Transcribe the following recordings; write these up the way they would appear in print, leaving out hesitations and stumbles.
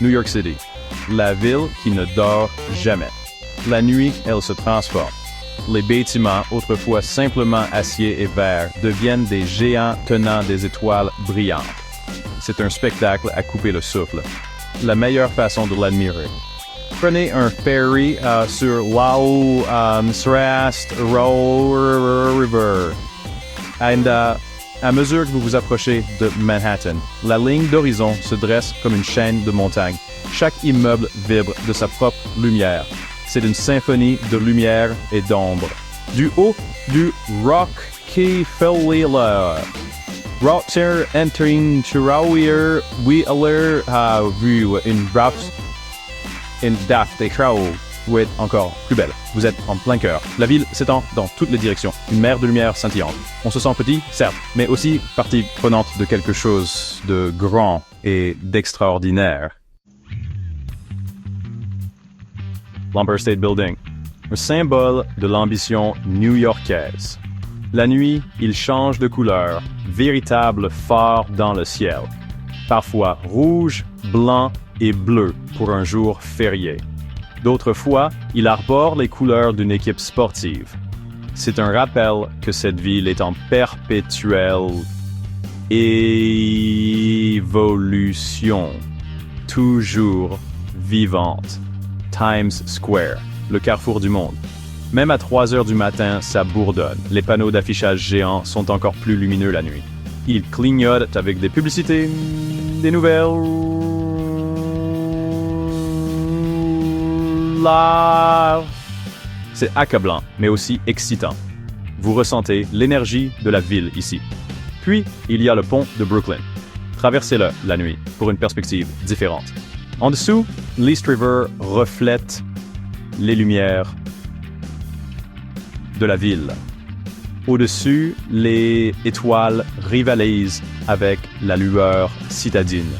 New York City, la ville qui ne dort jamais. La nuit, elle se transforme. Les bâtiments, autrefois simplement acier et verre, deviennent des géants tenant des étoiles brillantes. C'est un spectacle à couper le souffle. La meilleure façon de l'admirer. Prenez un ferry sur Wow Srast River. À mesure que vous vous approchez de Manhattan, la ligne d'horizon se dresse comme une chaîne de montagnes. Chaque immeuble vibre de sa propre lumière. C'est une symphonie de lumière et d'ombre. Du haut du Rockefeller, Rotter entering Chirauir, we aller a vu une daft et ou être encore plus belle. Vous êtes en plein cœur. La ville s'étend dans toutes les directions. Une mer de lumière scintillante. On se sent petit, certes, mais aussi partie prenante de quelque chose de grand et d'extraordinaire. L'Empire State Building, un symbole de l'ambition new-yorkaise. La nuit, il change de couleur, véritable phare dans le ciel. Parfois rouge, blanc et bleu pour un jour férié. D'autres fois, il arbore les couleurs d'une équipe sportive. C'est un rappel que cette ville est en perpétuelle évolution, toujours vivante. Times Square, le carrefour du monde. Même à 3 heures du matin, ça bourdonne. Les panneaux d'affichage géants sont encore plus lumineux la nuit. Ils clignotent avec des publicités, des nouvelles. Là, c'est accablant, mais aussi excitant. Vous ressentez l'énergie de la ville ici. Puis, il y a le pont de Brooklyn. Traversez-le la nuit pour une perspective différente. En dessous, l'East River reflète les lumières de la ville. Au-dessus, les étoiles rivalisent avec la lueur citadine.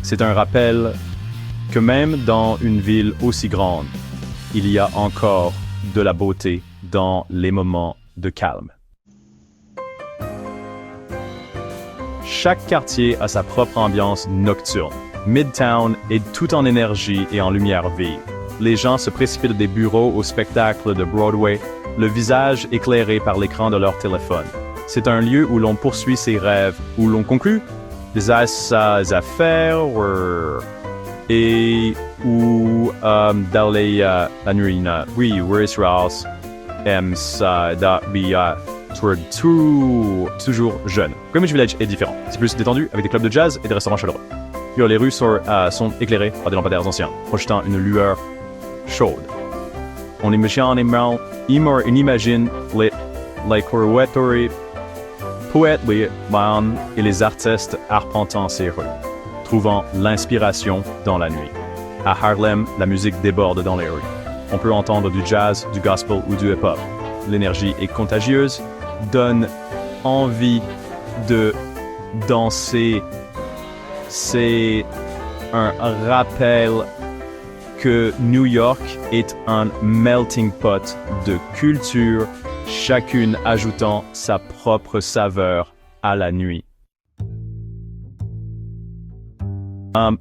C'est un rappel que même dans une ville aussi grande, il y a encore de la beauté dans les moments de calme. Chaque quartier a sa propre ambiance nocturne. Midtown est tout en énergie et en lumière vive. Les gens se précipitent des bureaux au spectacle de Broadway, le visage éclairé par l'écran de leur téléphone. C'est un lieu où l'on poursuit ses rêves, où l'on conclut des affaires et où d'aller la nuit. Oui, Race aime ça toujours jeune. Greenwich Village est différent. C'est plus détendu avec des clubs de jazz et des restaurants chaleureux. Les rues sont éclairées par des lampadaires anciens, projetant une lueur chaude. On imagine les poètes et les artistes arpentant ces rues, trouvant l'inspiration dans la nuit. À Harlem, la musique déborde dans les rues. On peut entendre du jazz, du gospel ou du hip-hop. L'énergie est contagieuse, donne envie de danser. C'est un rappel que New York est un melting pot de cultures, chacune ajoutant sa propre saveur à la nuit.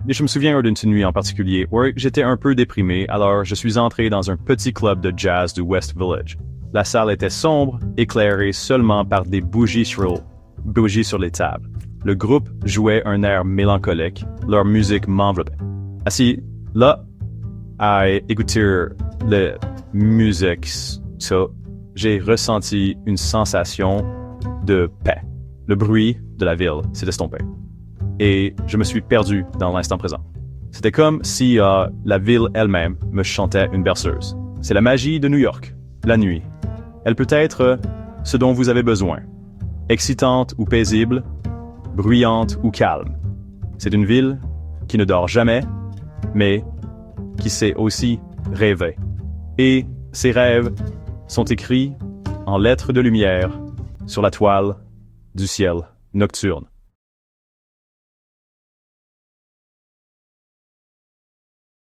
Je me souviens d'une nuit en particulier où j'étais un peu déprimé, alors je suis entré dans un petit club de jazz du West Village. La salle était sombre, éclairée seulement par des bougies sur les tables. Le groupe jouait un air mélancolique, leur musique m'enveloppait. Assis là, à écouter la musique, j'ai ressenti une sensation de paix. Le bruit de la ville s'est estompé. Et je me suis perdu dans l'instant présent. C'était comme si la ville elle-même me chantait une berceuse. C'est la magie de New York, la nuit. Elle peut être ce dont vous avez besoin. Excitante ou paisible, bruyante ou calme. C'est une ville qui ne dort jamais, mais qui sait aussi rêver. Et ses rêves sont écrits en lettres de lumière sur la toile du ciel nocturne.